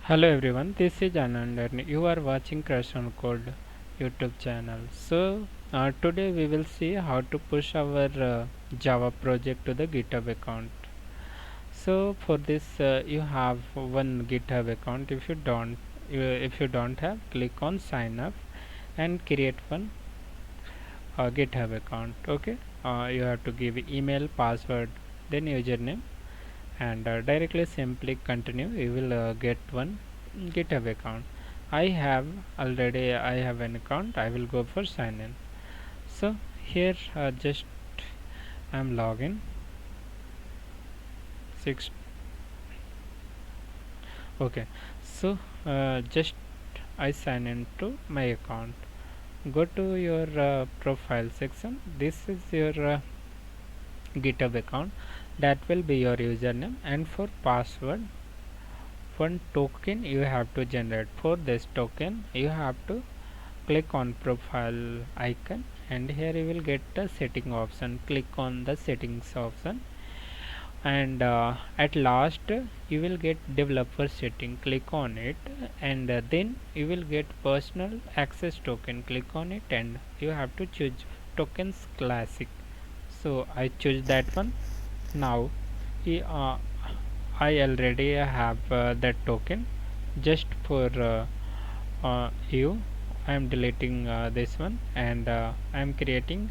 Hello everyone, this is Anand and you are watching Crash on Code YouTube channel. Today we will see how to push our Java project to the GitHub account. So for this you have one GitHub account. If you don't have, click on sign up and create one GitHub account. Okay, you have to give email, password, then username, and directly simply continue. You will get one GitHub account. I have an account. I will go for sign in. So here just I'm login 6. Okay, so just I sign in to my account. Go to your profile section. This is your GitHub account. That will be your username, and for password, one token you have to generate. For this token you have to click on profile icon, and here you will get the setting option. Click on the settings option, and at last you will get developer setting. Click on it, and then you will get personal access token. Click on it, and you have to choose tokens classic. So I choose that one. Now I already have that token. Just for you, I am deleting this one, and I am creating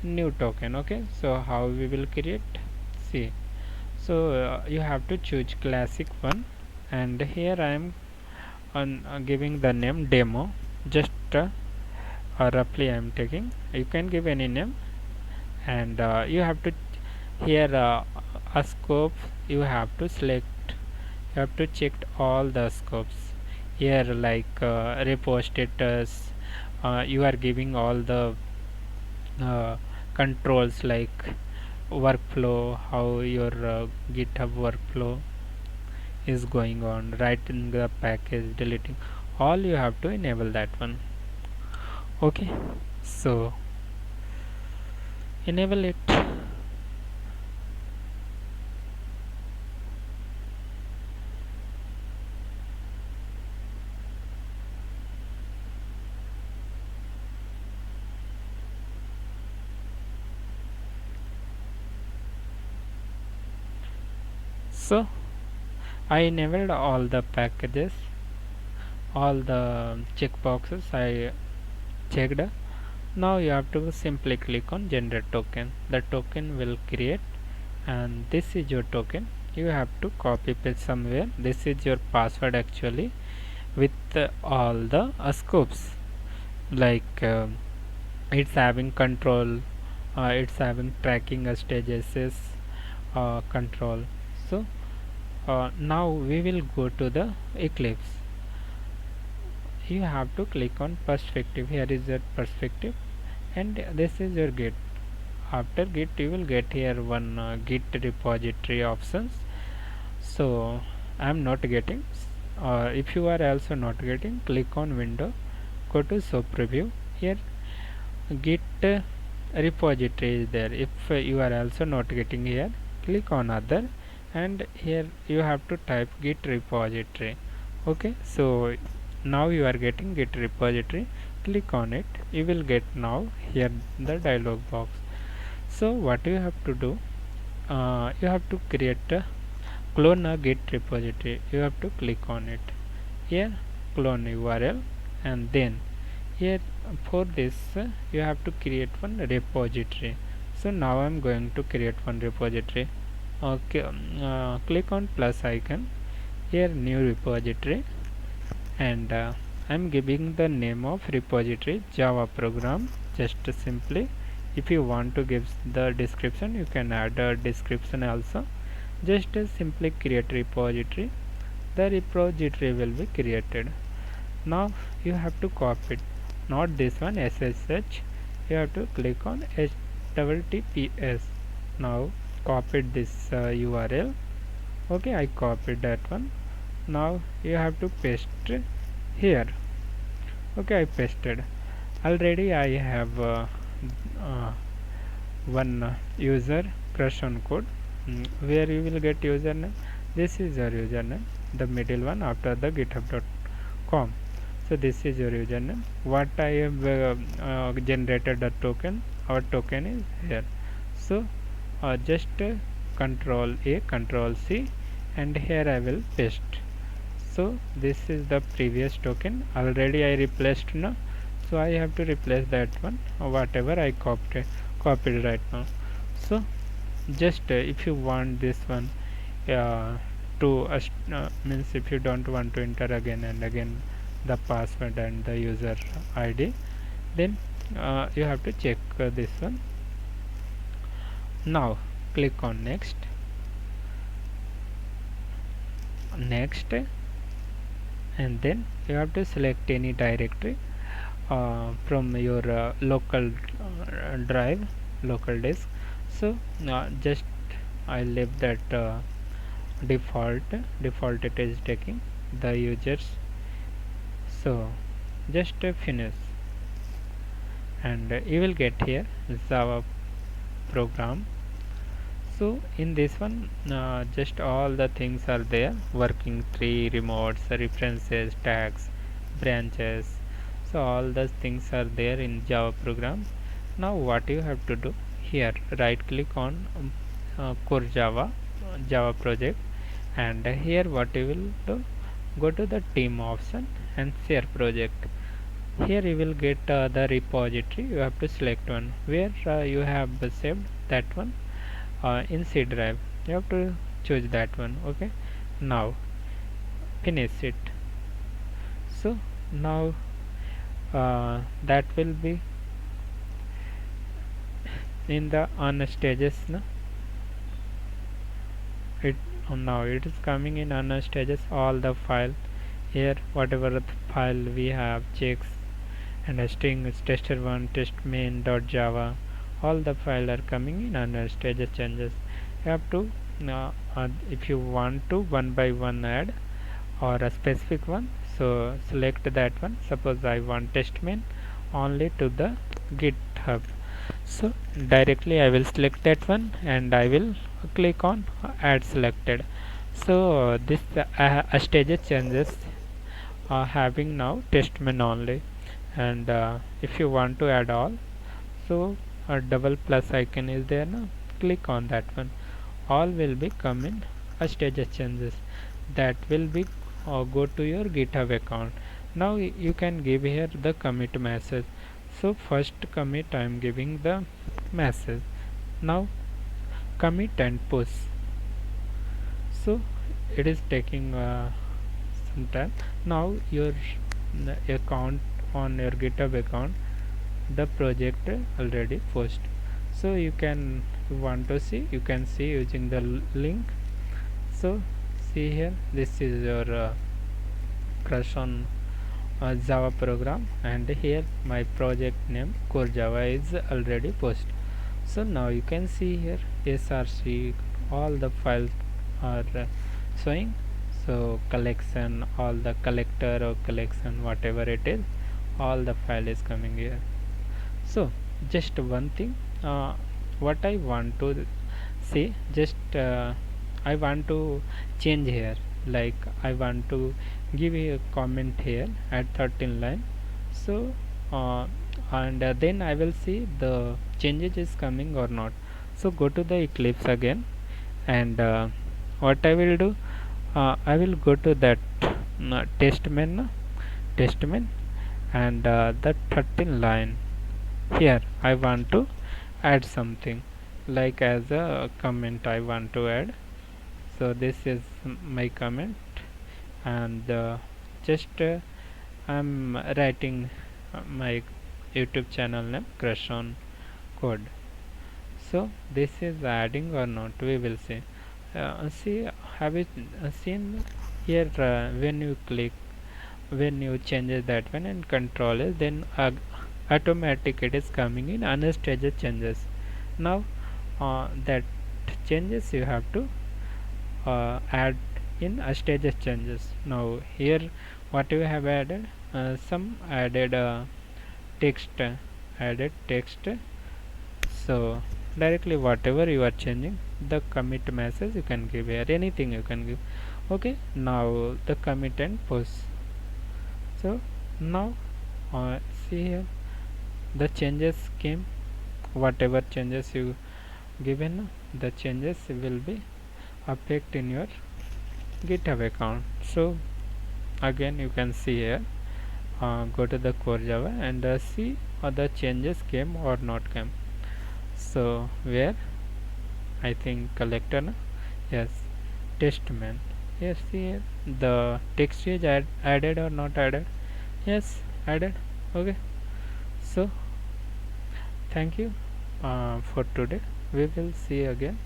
new token. Okay, so how we will create? See, so you have to choose classic one, and here I am on giving the name demo. Just roughly I am taking. You can give any name, and you have to here a scope you have to select. You have to check all the scopes here, like repo status. You are giving all the controls like workflow, how your GitHub workflow is going on, writing the package, deleting, all you have to enable that one. Okay, so enable it. So I enabled all the packages, all the checkboxes I checked. Now you have to simply click on generate token. The token will create, and this is your token. You have to copy paste somewhere. This is your password actually, with all the scopes, like it's having control, it's having tracking stages, control. So now we will go to the Eclipse. You have to click on perspective. Here is your perspective, and this is your Git. After Git you will get here one Git repository options. So I am not getting. If you are also not getting, click on window, go to show preview. Here Git repository is there. If you are also not getting here, click on other, and here you have to type Git repository. Okay, so now you are getting Git repository. Click on it. You will get now here the dialog box. So what you have to do, you have to create a clone a Git repository. You have to click on it. Here clone URL, and then here for this you have to create one repository. So now I am going to create one repository. Okay, click on plus icon, here new repository, and I am giving the name of repository Java program. Just simply, if you want to give the description, you can add a description also. Just simply create repository. The repository will be created. Now you have to copy it, not this one SSH. You have to click on HTTPS. Now copied this URL. Okay, I copied that one. Now you have to paste here. Okay, I pasted. Already I have one user Crush on Code. Where you will get username, This is your username, the middle one after the github.com. So this is your username. What I have generated a token, our token is here. So just control A, control C, and here I will paste. So this is the previous token, already I replaced now, so I have to replace that one, whatever I copied right now. So just if you want this one to means if you don't want to enter again and again the password and the user ID, then you have to check this one. Now click on next, and then you have to select any directory from your local drive, local disk. So just I leave that default it is taking the users. So just finish, and you will get here Java program. So in this one just all the things are there: working tree, remotes, references, tags, branches. So all those things are there in Java program. Now what you have to do here, right click on core Java project, and here what you will do, go to the team option and share project. Here you will get the repository. You have to select one where you have saved that one in C drive. You have to choose that one. Okay, now finish it. So now that will be in the on stages. No? It now it is coming in on stages. All the file here, whatever the file we have, checks and a string is tester1 test main.java, all the file are coming in under stages changes. You have to if you want to one by one add or a specific one, so select that one. Suppose I want test main only to the GitHub, so directly I will select that one and I will click on add selected. So this stages changes having now test main only, and if you want to add all, so a double plus icon is there now, click on that one. All will be come in a stages changes, that will be go to your GitHub account. Now you can give here the commit message. So first commit I am giving the message. Now commit and push. So it is taking some time. Now your account, on your GitHub account, the project already post. So you can, you want to see, you can see using the link. So see here, this is your crush on Java program, and here my project name core Java is already post. So now you can see here src, all the files are showing. So collection, all the collector or collection, whatever it is, all the file is coming here. So just one thing, what I want to say, just I want to change here, like I want to give a comment here at 13 line. So and then I will see the changes is coming or not. So go to the Eclipse again, and what I will do, I will go to that test main, and the 13 line, here I want to add something, like as a comment I want to add. So this is my comment, and just I'm writing my YouTube channel name crush on code. So this is adding or not, we will see. See, have you seen here when you click, when you change that one and control it, then automatic it is coming in unstaged changes. Now that changes you have to add in stages changes. Now here what you have added, some added text, added text. So directly whatever you are changing, the commit message you can give here, anything you can give. Okay, now the commit and push. So now see here the changes came, whatever changes you given, the changes will be affect in your GitHub account. So again you can see here, go to the core Java and see the changes came or not came. So where I think collector, no? Yes, testament. Yes, see here the text is added or not added. Yes, added. Okay, so thank you for today. We will see again